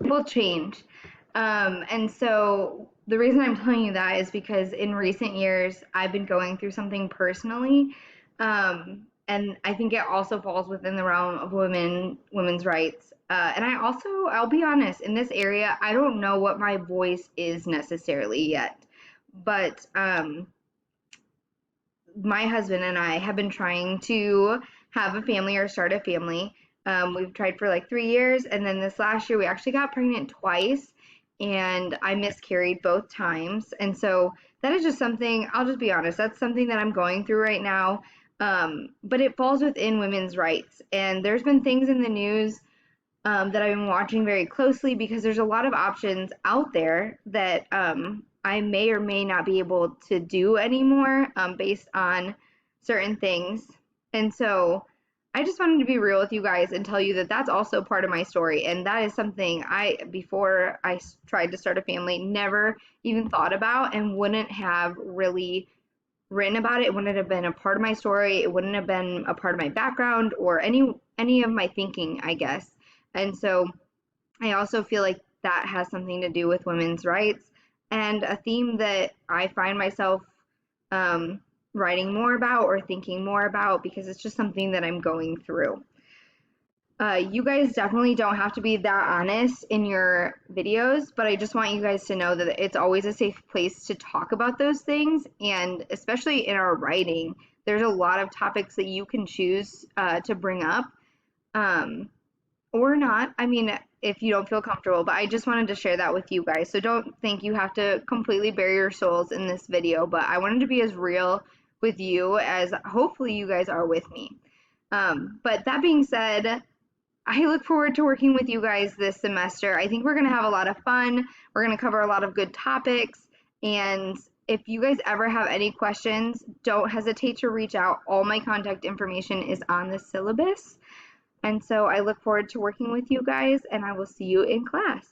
will change. And so the reason I'm telling you that is because in recent years, I've been going through something personally. And I think it also falls within the realm of women's rights. And I'll be honest, in this area, I don't know what my voice is necessarily yet. But my husband and I have been trying to have a family or start a family. We've tried for like 3 years, and then this last year we actually got pregnant twice, and I miscarried both times. And so that is just something, I'll just be honest, that's something that I'm going through right now. But it falls within women's rights. And there's been things in the news that I've been watching very closely because there's a lot of options out there that I may or may not be able to do anymore based on certain things. And so I just wanted to be real with you guys and tell you that that's also part of my story. And that is something before I tried to start a family, never even thought about and wouldn't have really written about it. It wouldn't have been a part of my story. It wouldn't have been a part of my background or any of my thinking, I guess. And so I also feel like that has something to do with women's rights and a theme that I find myself um, writing more about or thinking more about because it's just something that I'm going through. You guys definitely don't have to be that honest in your videos, but I just want you guys to know that it's always a safe place to talk about those things. And especially in our writing, there's a lot of topics that you can choose to bring up um, or not. I mean, if you don't feel comfortable, but I just wanted to share that with you guys. So don't think you have to completely bare your souls in this video, but I wanted to be as real with you as hopefully you guys are with me. But that being said, I look forward to working with you guys this semester. I think we're going to have a lot of fun. We're going to cover a lot of good topics. And if you guys ever have any questions, don't hesitate to reach out. All my contact information is on the syllabus. And so I look forward to working with you guys, and I will see you in class.